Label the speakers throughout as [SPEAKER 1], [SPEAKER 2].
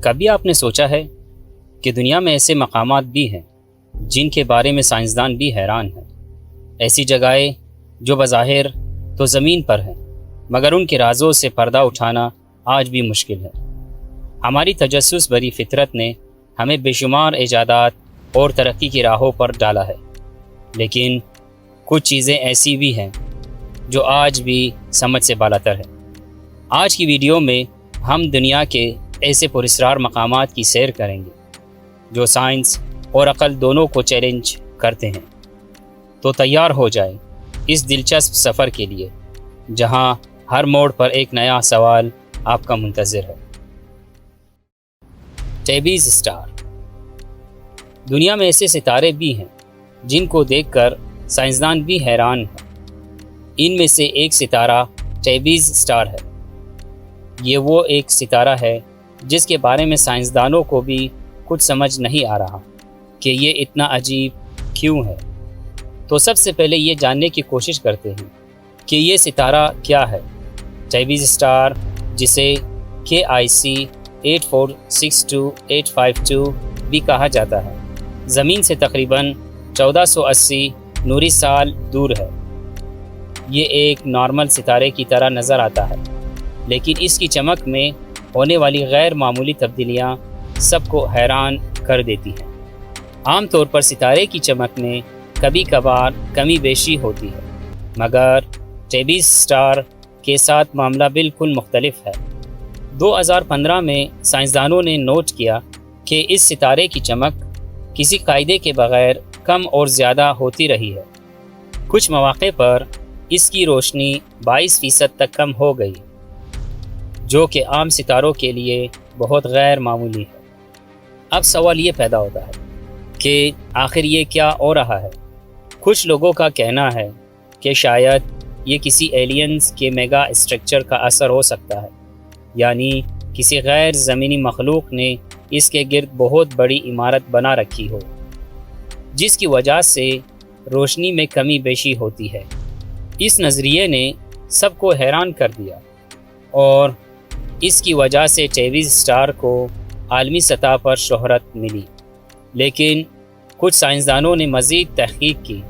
[SPEAKER 1] کبھی آپ نے سوچا ہے کہ دنیا میں ایسے مقامات بھی ہیں جن کے بارے میں سائنسدان بھی حیران ہیں؟ ایسی جگہیں جو بظاہر تو زمین پر ہیں مگر ان کے رازوں سے پردہ اٹھانا آج بھی مشکل ہے۔ ہماری تجسس بھری فطرت نے ہمیں بے شمار ایجادات اور ترقی کی راہوں پر ڈالا ہے، لیکن کچھ چیزیں ایسی بھی ہیں جو آج بھی سمجھ سے بالاتر ہیں۔ آج کی ویڈیو میں ہم دنیا کے ایسے پراسرار مقامات کی سیر کریں گے جو سائنس اور عقل دونوں کو چیلنج کرتے ہیں۔ تو تیار ہو جائیں اس دلچسپ سفر کے لیے جہاں ہر موڑ پر ایک نیا سوال آپ کا منتظر ہے۔ ٹیبیز اسٹار۔ دنیا میں ایسے ستارے بھی ہیں جن کو دیکھ کر سائنسدان بھی حیران ہیں۔ ان میں سے ایک ستارہ ٹیبیز اسٹار ہے۔ یہ وہ ایک ستارہ ہے جس کے بارے میں سائنسدانوں کو بھی کچھ سمجھ نہیں آ رہا کہ یہ اتنا عجیب کیوں ہے۔ تو سب سے پہلے یہ جاننے کی کوشش کرتے ہیں کہ یہ ستارہ کیا ہے۔ ٹیبیز اسٹار، جسے KIC 8462852 بھی کہا جاتا ہے، زمین سے تقریباً 1480 نوری سال دور ہے۔ یہ ایک نارمل ستارے کی طرح نظر آتا ہے، لیکن اس کی چمک میں ہونے والی غیر معمولی تبدیلیاں سب کو حیران کر دیتی ہیں۔ عام طور پر ستارے کی چمک میں کبھی کبھار کمی بیشی ہوتی ہے، مگر ٹیبیز اسٹار کے ساتھ معاملہ بالکل مختلف ہے۔ 2015 میں سائنسدانوں نے نوٹ کیا کہ اس ستارے کی چمک کسی قاعدے کے بغیر کم اور زیادہ ہوتی رہی ہے۔ کچھ مواقع پر اس کی روشنی 22% تک کم ہو گئی، جو کہ عام ستاروں کے لیے بہت غیر معمولی ہے۔ اب سوال یہ پیدا ہوتا ہے کہ آخر یہ کیا ہو رہا ہے؟ کچھ لوگوں کا کہنا ہے کہ شاید یہ کسی ایلینز کے میگا اسٹرکچر کا اثر ہو سکتا ہے، یعنی کسی غیر زمینی مخلوق نے اس کے گرد بہت بڑی عمارت بنا رکھی ہو، جس کی وجہ سے روشنی میں کمی بیشی ہوتی ہے۔ اس نظریے نے سب کو حیران کر دیا اور اس کی وجہ سے ٹیبیز اسٹار کو عالمی سطح پر شہرت ملی۔ لیکن کچھ سائنسدانوں نے مزید تحقیق کی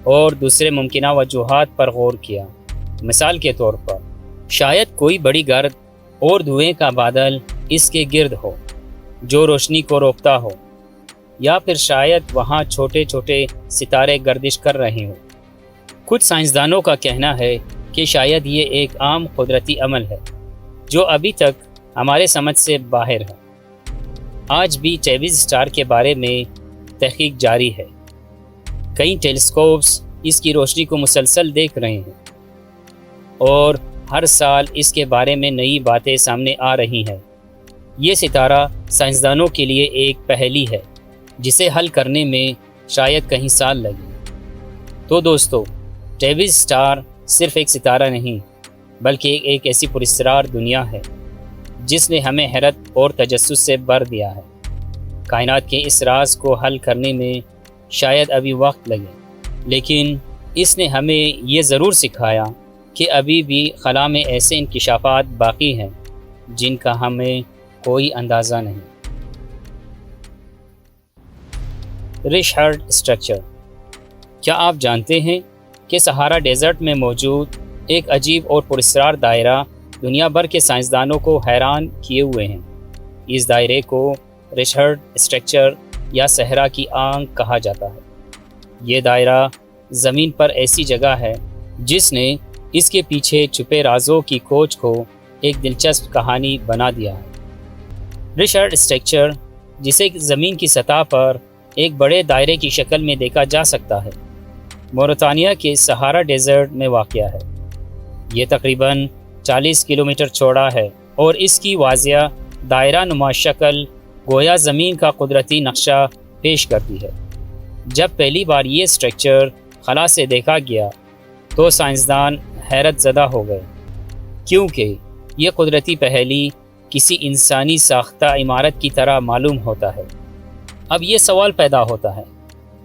[SPEAKER 1] اور دوسرے ممکنہ وجوہات پر غور کیا۔ مثال کے طور پر شاید کوئی بڑی گرد اور دھوئیں کا بادل اس کے گرد ہو جو روشنی کو روکتا ہو، یا پھر شاید وہاں چھوٹے چھوٹے ستارے گردش کر رہے ہوں۔ کچھ سائنسدانوں کا کہنا ہے کہ شاید یہ ایک عام قدرتی عمل ہے جو ابھی تک ہمارے سمجھ سے باہر ہے۔ آج بھی ٹیبیز اسٹار کے بارے میں تحقیق جاری ہے۔ کئی ٹیلیسکوپس اس کی روشنی کو مسلسل دیکھ رہے ہیں اور ہر سال اس کے بارے میں نئی باتیں سامنے آ رہی ہیں۔ یہ ستارہ سائنسدانوں کے لیے ایک پہیلی ہے جسے حل کرنے میں شاید کئی سال لگے۔ تو دوستو، ٹیبیز اسٹار صرف ایک ستارہ نہیں بلکہ ایک ایسی پراسرار دنیا ہے جس نے ہمیں حیرت اور تجسس سے بھر دیا ہے۔ کائنات کے اس راز کو حل کرنے میں شاید ابھی وقت لگے، لیکن اس نے ہمیں یہ ضرور سکھایا کہ ابھی بھی خلا میں ایسے انکشافات باقی ہیں جن کا ہمیں کوئی اندازہ نہیں۔ Richard structure. کیا آپ جانتے ہیں کہ صحارا ڈیزرٹ میں موجود ایک عجیب اور پراسرار دائرہ دنیا بھر کے سائنسدانوں کو حیران کیے ہوئے ہیں؟ اس دائرے کو رچرڈ اسٹرکچر یا صحرا کی آنکھ کہا جاتا ہے۔ یہ دائرہ زمین پر ایسی جگہ ہے جس نے اس کے پیچھے چھپے رازوں کی کھوج کو ایک دلچسپ کہانی بنا دیا ہے۔ رچرڈ اسٹرکچر، جسے زمین کی سطح پر ایک بڑے دائرے کی شکل میں دیکھا جا سکتا ہے، موریٹانیہ کے صحارا ڈیزرٹ میں واقع ہے۔ یہ تقریباً 40 کلومیٹر چوڑا ہے اور اس کی واضح دائرہ نما شکل گویا زمین کا قدرتی نقشہ پیش کرتی ہے۔ جب پہلی بار یہ اسٹرکچر خلا سے دیکھا گیا تو سائنسدان حیرت زدہ ہو گئے، کیونکہ یہ قدرتی پہیلی کسی انسانی ساختہ عمارت کی طرح معلوم ہوتا ہے۔ اب یہ سوال پیدا ہوتا ہے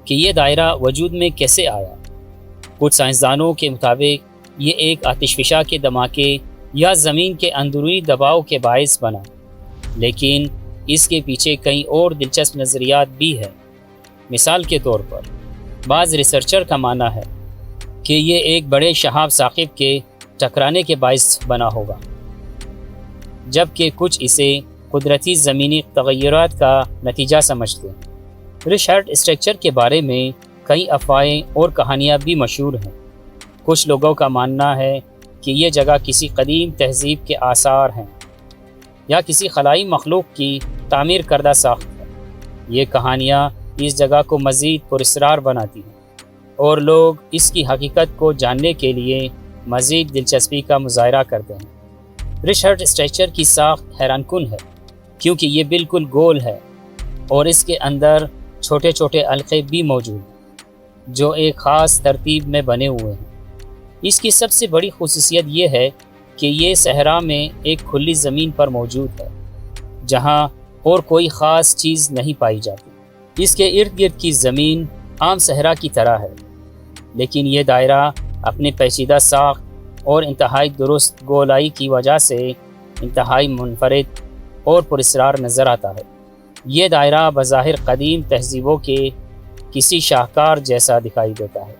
[SPEAKER 1] کہ یہ دائرہ وجود میں کیسے آیا؟ کچھ سائنسدانوں کے مطابق یہ ایک آتش فشاں کے دھماکے یا زمین کے اندرونی دباؤ کے باعث بنا، لیکن اس کے پیچھے کئی اور دلچسپ نظریات بھی ہیں۔ مثال کے طور پر بعض ریسرچر کا ماننا ہے کہ یہ ایک بڑے شہاب ثاقب کے ٹکرانے کے باعث بنا ہوگا، جبکہ کچھ اسے قدرتی زمینی تغیرات کا نتیجہ سمجھتے ہیں۔ ریچرڈ اسٹرکچر کے بارے میں کئی افواہیں اور کہانیاں بھی مشہور ہیں۔ کچھ لوگوں کا ماننا ہے کہ یہ جگہ کسی قدیم تہذیب کے آثار ہیں یا کسی خلائی مخلوق کی تعمیر کردہ ساخت ہے۔ یہ کہانیاں اس جگہ کو مزید پراسرار بناتی ہیں اور لوگ اس کی حقیقت کو جاننے کے لیے مزید دلچسپی کا مظاہرہ کرتے ہیں۔ ریچرڈ اسٹرکچر کی ساخت حیران کن ہے کیونکہ یہ بالکل گول ہے اور اس کے اندر چھوٹے چھوٹے حلقے بھی موجود ہیں جو ایک خاص ترتیب میں بنے ہوئے ہیں۔ اس کی سب سے بڑی خصوصیت یہ ہے کہ یہ صحرا میں ایک کھلی زمین پر موجود ہے جہاں اور کوئی خاص چیز نہیں پائی جاتی۔ اس کے ارد گرد کی زمین عام صحرا کی طرح ہے، لیکن یہ دائرہ اپنی پیچیدہ ساخت اور انتہائی درست گولائی کی وجہ سے انتہائی منفرد اور پراسرار نظر آتا ہے۔ یہ دائرہ بظاہر قدیم تہذیبوں کے کسی شاہکار جیسا دکھائی دیتا ہے،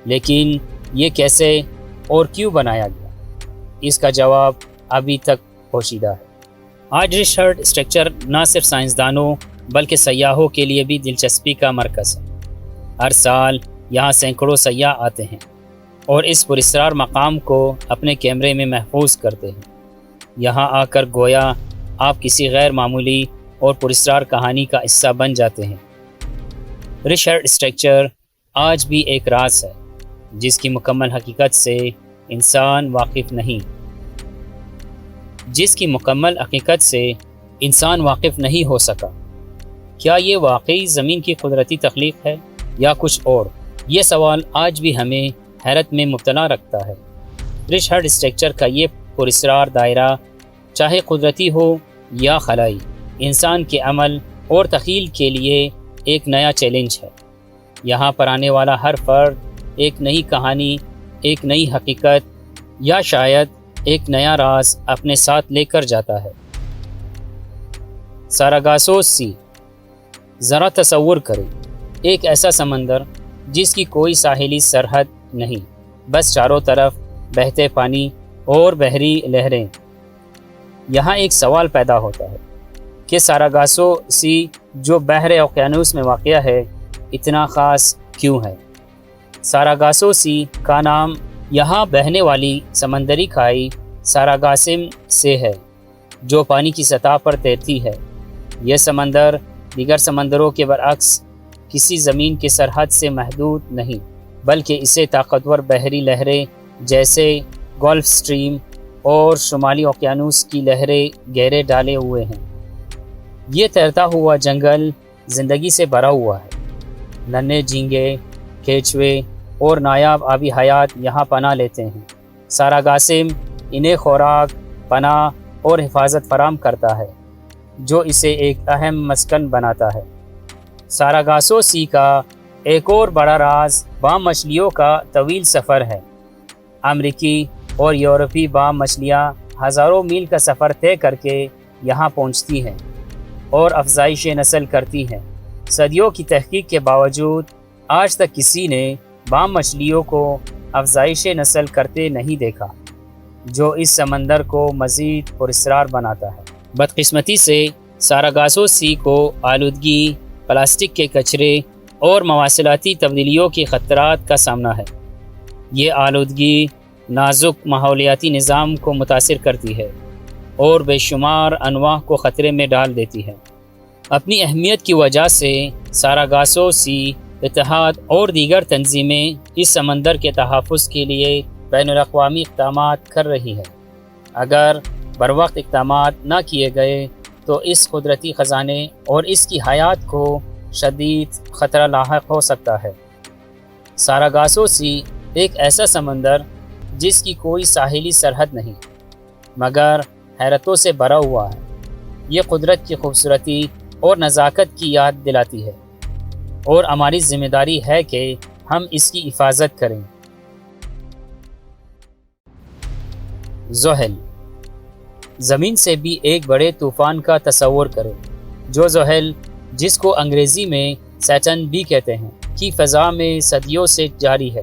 [SPEAKER 1] لیکن یہ کیسے اور کیوں بنایا گیا، اس کا جواب ابھی تک پوشیدہ ہے۔ آج ریچرڈ اسٹرکچر نہ صرف سائنسدانوں بلکہ سیاحوں کے لیے بھی دلچسپی کا مرکز ہے۔ ہر سال یہاں سینکڑوں سیاح آتے ہیں اور اس پراسرار مقام کو اپنے کیمرے میں محفوظ کرتے ہیں۔ یہاں آ کر گویا آپ کسی غیر معمولی اور پراسرار کہانی کا حصہ بن جاتے ہیں۔ ریچرڈ اسٹرکچر آج بھی ایک راز ہے جس کی مکمل حقیقت سے انسان واقف نہیں ہو سکا۔ کیا یہ واقعی زمین کی قدرتی تخلیق ہے یا کچھ اور؟ یہ سوال آج بھی ہمیں حیرت میں مبتلا رکھتا ہے۔ ریچرڈ اسٹرکچر کا یہ پراسرار دائرہ چاہے قدرتی ہو یا خلائی، انسان کے عمل اور تخیل کے لیے ایک نیا چیلنج ہے۔ یہاں پر آنے والا ہر فرد ایک نئی کہانی، ایک نئی حقیقت یا شاید ایک نیا راز اپنے ساتھ لے کر جاتا ہے۔ ساراگاسو سی، ذرا تصور کریں، ایک ایسا سمندر جس کی کوئی ساحلی سرحد نہیں، بس چاروں طرف بہتے پانی اور بحری لہریں۔ یہاں ایک سوال پیدا ہوتا ہے کہ ساراگاسو سی جو بحر اوقیانوس میں واقع ہے اتنا خاص کیوں ہے؟ ساراگاسو سی کا نام یہاں بہنے والی سمندری کھائی ساراگاسم سے ہے جو پانی کی سطح پر تیرتی ہے۔ یہ سمندر دیگر سمندروں کے برعکس کسی زمین کے سرحد سے محدود نہیں، بلکہ اسے طاقتور بحری لہریں جیسے گلف سٹریم اور شمالی اوقیانوس کی لہریں گہرے ڈالے ہوئے ہیں۔ یہ تیرتا ہوا جنگل زندگی سے بھرا ہوا ہے۔ ننھے جھینگے، کیچوے اور نایاب آبی حیات یہاں پناہ لیتے ہیں۔ ساراگاسم انہیں خوراک، پناہ اور حفاظت فراہم کرتا ہے، جو اسے ایک اہم مسکن بناتا ہے۔ ساراگاسو سی کا ایک اور بڑا راز بام مچھلیوں کا طویل سفر ہے۔ امریکی اور یورپی بام مچھلیاں ہزاروں میل کا سفر طے کر کے یہاں پہنچتی ہیں اور افزائش نسل کرتی ہیں۔ صدیوں کی تحقیق کے باوجود آج تک کسی نے بام مچھلیوں کو افزائش نسل کرتے نہیں دیکھا، جو اس سمندر کو مزید پراسرار بناتا ہے۔ بدقسمتی سے ساراگاسو سی کو آلودگی، پلاسٹک کے کچرے اور مواصلاتی تبدیلیوں کے خطرات کا سامنا ہے۔ یہ آلودگی نازک ماحولیاتی نظام کو متاثر کرتی ہے اور بے شمار انواع کو خطرے میں ڈال دیتی ہے۔ اپنی اہمیت کی وجہ سے ساراگاسو سی اتحاد اور دیگر تنظیمیں اس سمندر کے تحفظ کے لیے بین الاقوامی اقدامات کر رہی ہے۔ اگر بروقت اقدامات نہ کیے گئے تو اس قدرتی خزانے اور اس کی حیات کو شدید خطرہ لاحق ہو سکتا ہے۔ ساراگاسو سی ایک ایسا سمندر جس کی کوئی ساحلی سرحد نہیں، مگر حیرتوں سے بھرا ہوا ہے۔ یہ قدرت کی خوبصورتی اور نزاکت کی یاد دلاتی ہے، اور ہماری ذمہ داری ہے کہ ہم اس کی حفاظت کریں۔ زحل، زمین سے بھی ایک بڑے طوفان کا تصور کریں۔ جو زحل، جس کو انگریزی میں سیٹن بھی کہتے ہیں، کی فضا میں صدیوں سے جاری ہے۔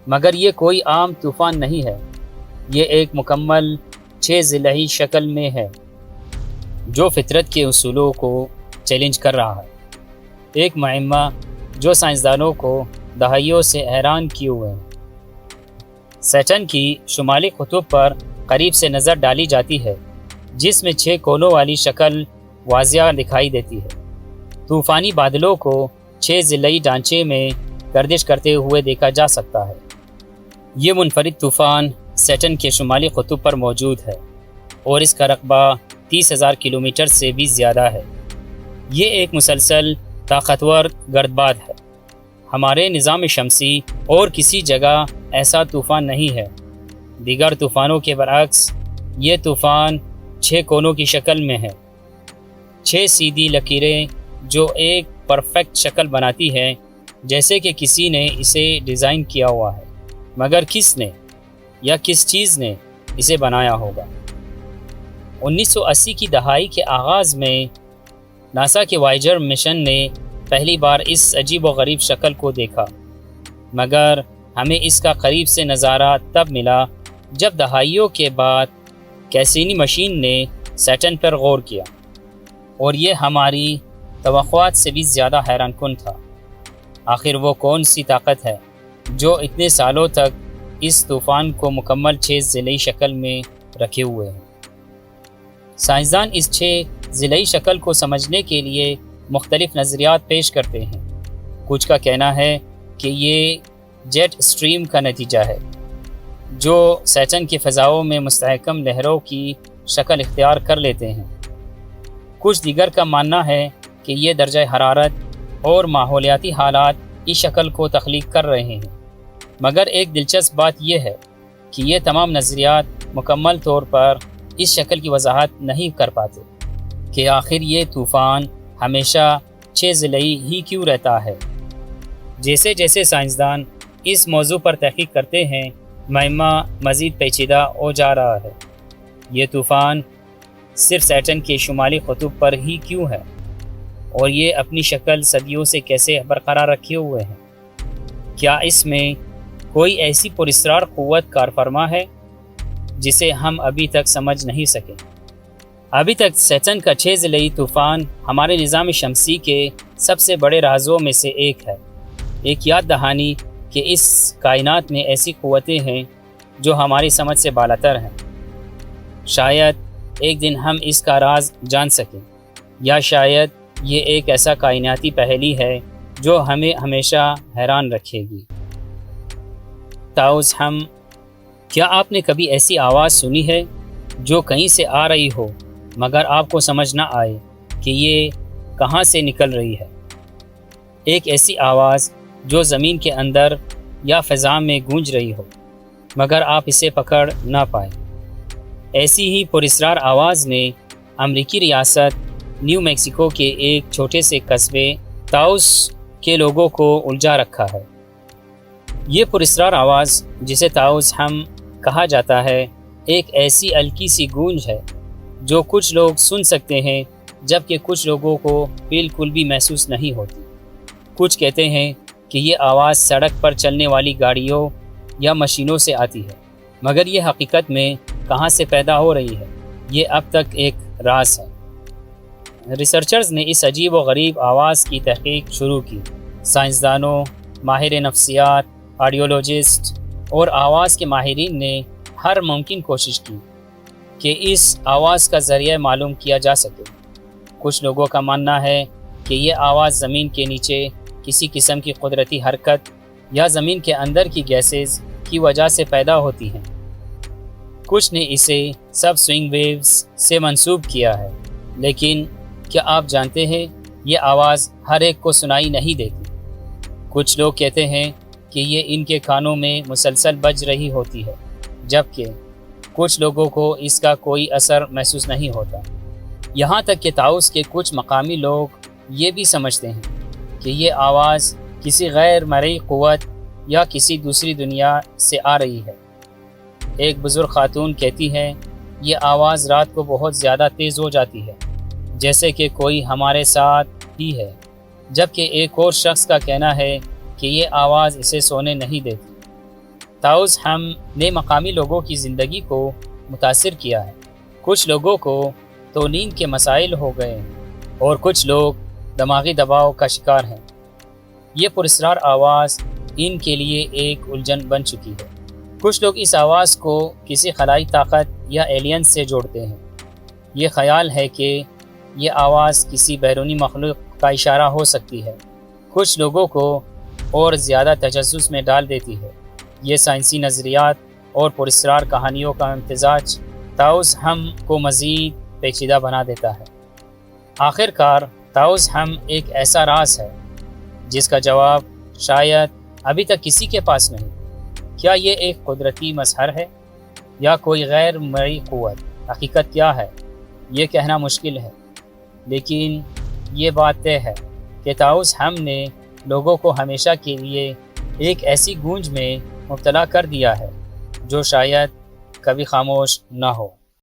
[SPEAKER 1] مگر یہ کوئی عام طوفان نہیں ہے، یہ ایک مکمل 6 ضلعی شکل میں ہے جو فطرت کے اصولوں کو چیلنج کر رہا ہے۔ ایک معمہ جو سائنسدانوں کو دہائیوں سے حیران کیے ہوئے ہیں۔ سیٹن کی شمالی قطب پر قریب سے نظر ڈالی جاتی ہے، جس میں 6 کونوں والی شکل واضح دکھائی دیتی ہے۔ طوفانی بادلوں کو 6 ضلعی ڈھانچے میں گردش کرتے ہوئے دیکھا جا سکتا ہے۔ یہ منفرد طوفان سیٹن کے شمالی قطب پر موجود ہے اور اس کا رقبہ 30,000 کلومیٹر سے بھی زیادہ ہے۔ یہ ایک مسلسل طاقتور گردباد ہے۔ ہمارے نظام شمسی اور کسی جگہ ایسا طوفان نہیں ہے۔ دیگر طوفانوں کے برعکس یہ طوفان 6 کونوں کی شکل میں ہے، 6 سیدھی لکیریں جو ایک پرفیکٹ شکل بناتی ہے، جیسے کہ کسی نے اسے ڈیزائن کیا ہوا ہے۔ مگر کس نے یا کس چیز نے اسے بنایا ہوگا؟ 1980 کی دہائی کے آغاز میں ناسا کے وائجر مشن نے پہلی بار اس عجیب و غریب شکل کو دیکھا، مگر ہمیں اس کا قریب سے نظارہ تب ملا جب دہائیوں کے بعد کیسینی مشین نے سیٹن پر غور کیا، اور یہ ہماری توقعات سے بھی زیادہ حیران کن تھا۔ آخر وہ کون سی طاقت ہے جو اتنے سالوں تک اس طوفان کو مکمل 6 ضلعی شکل میں رکھے ہوئے ہیں؟ سائنسدان اس 6 ضلعی شکل کو سمجھنے کے لیے مختلف نظریات پیش کرتے ہیں۔ کچھ کا کہنا ہے کہ یہ جیٹ اسٹریم کا نتیجہ ہے جو سیٹن کی فضاؤں میں مستحکم لہروں کی شکل اختیار کر لیتے ہیں۔ کچھ دیگر کا ماننا ہے کہ یہ درجہ حرارت اور ماحولیاتی حالات اس شکل کو تخلیق کر رہے ہیں۔ مگر ایک دلچسپ بات یہ ہے کہ یہ تمام نظریات مکمل طور پر اس شکل کی وضاحت نہیں کر پاتے کہ آخر یہ طوفان ہمیشہ 6 ضلعی ہی کیوں رہتا ہے۔ جیسے جیسے سائنسدان اس موضوع پر تحقیق کرتے ہیں، معمہ مزید پیچیدہ ہو جا رہا ہے۔ یہ طوفان صرف سیٹن کے شمالی قطب پر ہی کیوں ہے، اور یہ اپنی شکل صدیوں سے کیسے برقرار رکھے ہوئے ہیں؟ کیا اس میں کوئی ایسی پراسرار قوت کار فرما ہے جسے ہم ابھی تک سمجھ نہیں سکے؟ ابھی تک سیٹن کا 6 ضلعی طوفان ہمارے نظام شمسی کے سب سے بڑے رازوں میں سے ایک ہے، ایک یاد دہانی کہ اس کائنات میں ایسی قوتیں ہیں جو ہماری سمجھ سے بالاتر ہیں۔ شاید ایک دن ہم اس کا راز جان سکیں، یا شاید یہ ایک ایسا کائناتی پہیلی ہے جو ہمیں ہمیشہ حیران رکھے گی۔ تاؤز کیا آپ نے کبھی ایسی آواز سنی ہے جو کہیں سے آ رہی ہو مگر آپ کو سمجھ نہ آئے کہ یہ کہاں سے نکل رہی ہے؟ ایک ایسی آواز جو زمین کے اندر یا فضا میں گونج رہی ہو مگر آپ اسے پکڑ نہ پائیں۔ ایسی ہی پراسرار آواز نے امریکی ریاست نیو میکسیکو کے ایک چھوٹے سے قصبے تاؤس کے لوگوں کو الجھا رکھا ہے۔ یہ پراسرار آواز جسے تاؤس کہا جاتا ہے، ایک ایسی ہلکی سی گونج ہے جو کچھ لوگ سن سکتے ہیں جبکہ کچھ لوگوں کو بالکل بھی محسوس نہیں ہوتی۔ کچھ کہتے ہیں کہ یہ آواز سڑک پر چلنے والی گاڑیوں یا مشینوں سے آتی ہے، مگر یہ حقیقت میں کہاں سے پیدا ہو رہی ہے یہ اب تک ایک راز ہے۔ ریسرچرز نے اس عجیب و غریب آواز کی تحقیق شروع کی۔ سائنسدانوں، ماہر نفسیات، آڈیولوجسٹ اور آواز کے ماہرین نے ہر ممکن کوشش کی کہ اس آواز کا ذریعہ معلوم کیا جا سکے۔ کچھ لوگوں کا ماننا ہے کہ یہ آواز زمین کے نیچے کسی قسم کی قدرتی حرکت یا زمین کے اندر کی گیسز کی وجہ سے پیدا ہوتی ہیں۔ کچھ نے اسے سب سوئنگ ویوز سے منسوب کیا ہے، لیکن کیا آپ جانتے ہیں یہ آواز ہر ایک کو سنائی نہیں دیتی۔ کچھ لوگ کہتے ہیں کہ یہ ان کے کانوں میں مسلسل بج رہی ہوتی ہے، جبکہ کچھ لوگوں کو اس کا کوئی اثر محسوس نہیں ہوتا۔ یہاں تک کہ تاؤس کے کچھ مقامی لوگ یہ بھی سمجھتے ہیں کہ یہ آواز کسی غیر مرئی قوت یا کسی دوسری دنیا سے آ رہی ہے۔ ایک بزرگ خاتون کہتی ہے، یہ آواز رات کو بہت زیادہ تیز ہو جاتی ہے، جیسے کہ کوئی ہمارے ساتھ ہی ہے، جبکہ ایک اور شخص کا کہنا ہے کہ یہ آواز اسے سونے نہیں دیتی۔ طاؤس ہم نے مقامی لوگوں کی زندگی کو متاثر کیا ہے۔ کچھ لوگوں کو تو نیند کے مسائل ہو گئے ہیں اور کچھ لوگ دماغی دباؤ کا شکار ہیں۔ یہ پراسرار آواز ان کے لیے ایک الجھن بن چکی ہے۔ کچھ لوگ اس آواز کو کسی خلائی طاقت یا ایلین سے جوڑتے ہیں۔ یہ خیال ہے کہ یہ آواز کسی بیرونی مخلوق کا اشارہ ہو سکتی ہے۔ کچھ لوگوں کو اور زیادہ تجسس میں ڈال دیتی ہے۔ یہ سائنسی نظریات اور پراسرار کہانیوں کا امتزاج طاؤس ہم کو مزید پیچیدہ بنا دیتا ہے۔ آخر کار طاؤس ہم ایک ایسا راز ہے جس کا جواب شاید ابھی تک کسی کے پاس نہیں۔ کیا یہ ایک قدرتی مظہر ہے یا کوئی غیر مرئی قوت؟ حقیقت کیا ہے یہ کہنا مشکل ہے، لیکن یہ بات طے ہے کہ طاؤس ہم نے لوگوں کو ہمیشہ کے لیے ایک ایسی گونج میں مبتلا کر دیا ہے جو شاید کبھی خاموش نہ ہو۔